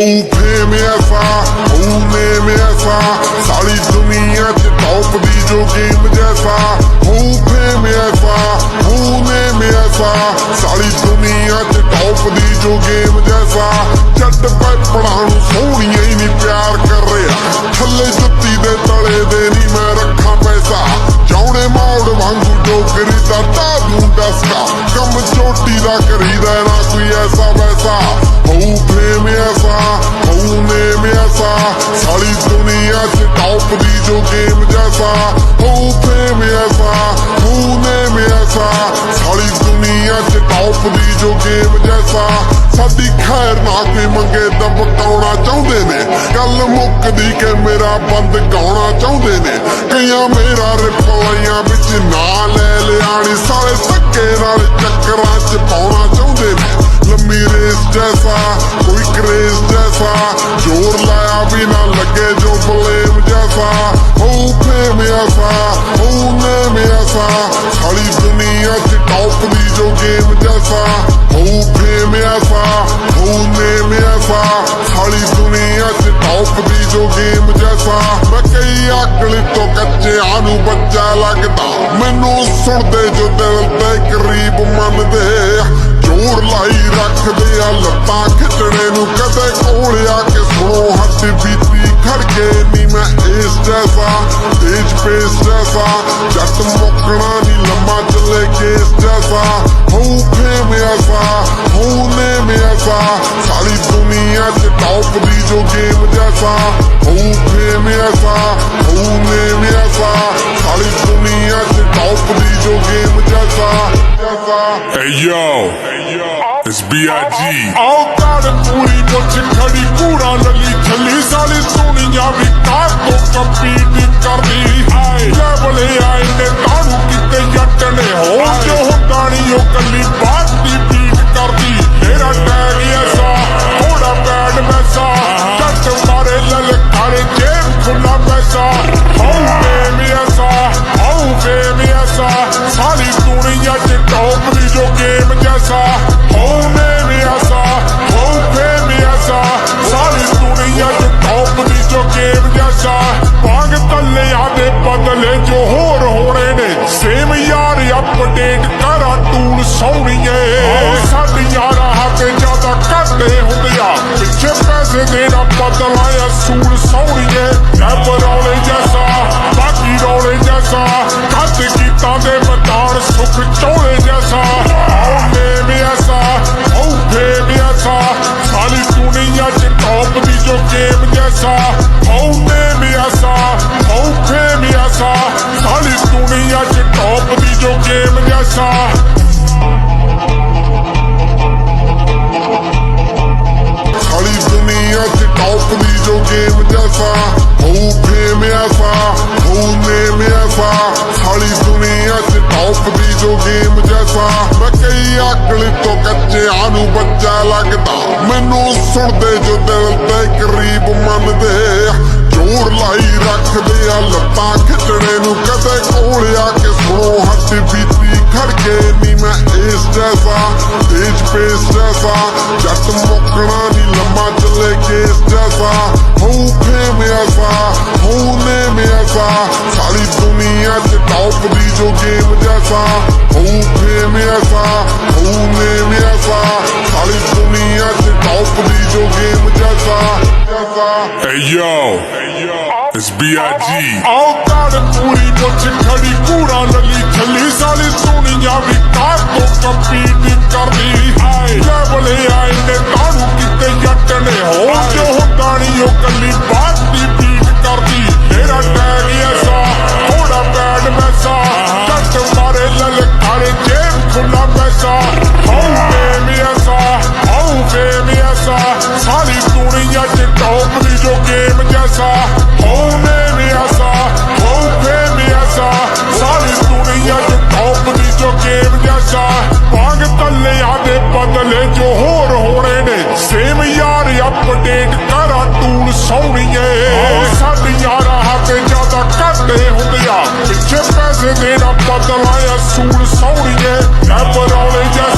Fame ऐसा हो name ऐसा सारी दुनिया च टॉप दी जो गेम जैसा हो फेम ऐसा हो नेम ऐसा सारी दुनिया च टॉप दी जो गेम जैसा जट पैपड़ा सोहणिया ही नहीं प्यार कर रहा थले जुत्ती दे तले दे नहीं मैं रखा पैसा जाने मौड़ वांगू जो करीदा ता दूं डसका कम चोटी दा करीदा ना कोई ऐसा वैसा हो फेम ऐसा हो नेम ऐसा सारी दुनिया च टॉप दी जो गेम जैसा हो फेम ऐसा हो नेम ऐसा सारी दुनिया च टॉप दी जो गेम जैसा साडी खैर ना कोई मंगे दबकाउणा चाहुंदे ने गल मुकदी के मेरा बंद गाउणा चाहुंदे ने कईयां मेरा रिप्लाइयां विच ना ले लियाणी सारे धक्के नाल चक्करां च पाउणा चाहुंदे ने लम्मी रेस जैसा कोई क्रेज जैसा जोर लाया भी ना लगे जो ब्लेम जैसा हो फेम ऐसा हो नेम ऐसा सारी दुनिया च टॉप दी जो गेम जैसा हो फेम ऐसा हो नेम ऐसा सारी दुनिया च टॉप दी जो गेम जैसा मैं कई अकल तो कच्चे आनू बच्चा लगदा मैनू सुनदे जो दिल दे करीब मनदे जोर लाई रखदे आ लत्तां खिचणे नू कदे कोल आके सुनो हड्डी बीती खड़के नी मैं इस जैसा तेज पेस जैसा जट मुकना नी लम्मा चले केस जैसा हो फेम ऐसा हो नेम ऐसा सारी दुनिया च टॉप दी जो गेम जैसा हो फेम ऐसा हो नेम ऐसा सारी दुनिया च टॉप दी जो गेम जैसा Hey yo, it's B.I.G. औकात पूरी मुझ खड़ी कूड़ा लली छली साली दुनिया भी कार तो कंपीट करदी है लेवल आए ने तानू किते जट ने हो जो हुंदा नहीं ओ कली बात दी बीट करदी मेरा टैग ऐसा थोड़ा बैड वैसा जट मारे ललकारे जेब खुला पैसा हो फेम ऐसा हो फेम ऐसा सारी दुनिया च टॉप दी जो गेम जैसा हो नेम ऐसा हो फेम ऐसा सारी दुनिया च टॉप दी जो गेम जैसा भाग तले आदे बदले जो होर होने ने सेम यार अपडेट करा टूल सोहणीए साडी यारा हाथे ज्यादा करदे हुंदिया पिछे पैसे देना बदला असूल सोहणीए रैपर रौले जैसा बाकी रौले जैसा कद गीतां दे मैदान सुख चौले जैसा आओ नेम ऐसा हो फेम ऐसा सारी दुनिया च टॉप दी जो गेम जैसा हो नेम ऐसा हो फेम ऐसा सारी दुनिया च टॉप दी जो गेम जैसा सारी दुनिया च टॉप दी जो गेम जैसा हो फेम ऐसा हो नेम ऐसा सारी दुनिया च टॉप दी जो गेम जैसा मैं कई अकल तो कच्चे आनू बच्चा लगदा मैनू सुनदे जो दिल दे करीब मनदे जोर लाई रखदे आ लत्तां खिचणे नू कदे कोल आके सुनो हड्डी बीती खड़के नी मैं इस जैसा तेज पेस जैसा जट मुकना नी लम्मा चले केस जैसा हो फेम ऐसा हो नेम ऐसा सारी दुनिया च टॉप दी जो गेम जैसा हो फेम ऐसा हो नेम ऐसा सारी दुनिया च टॉप दी जो गेम जैसा Hey yo, it's B.I.G. औकात पूरी मुझ खड़ी कूड़ा लली छली साली दुनिया भी कार तो कंपीट करदी है लेवल आए ने तानू किते जट ने हो जो हुंदा नहीं ओ कली बात दी बीट करदी मेरा टैग ऐसा थोड़ा बैड वैसा जट मारे ललकारे जेब खुला पैसा हो फेम ऐसा हो फेम ऐसा सारी दुनिया च टॉप दी जो गेम जैसा हो नेम ऐसा हो फेम ऐसा सारी दुनिया च टॉप दी जो गेम जैसा भाग तले आदे बदले जो होर होने ने सेम यार अपडेट करा टूल सोहणीए साडी यारा हाथे ज्यादा करदे हुंदिया पिछे पैसे देना बदला असूल सोहणीए रैपर रौले जैसा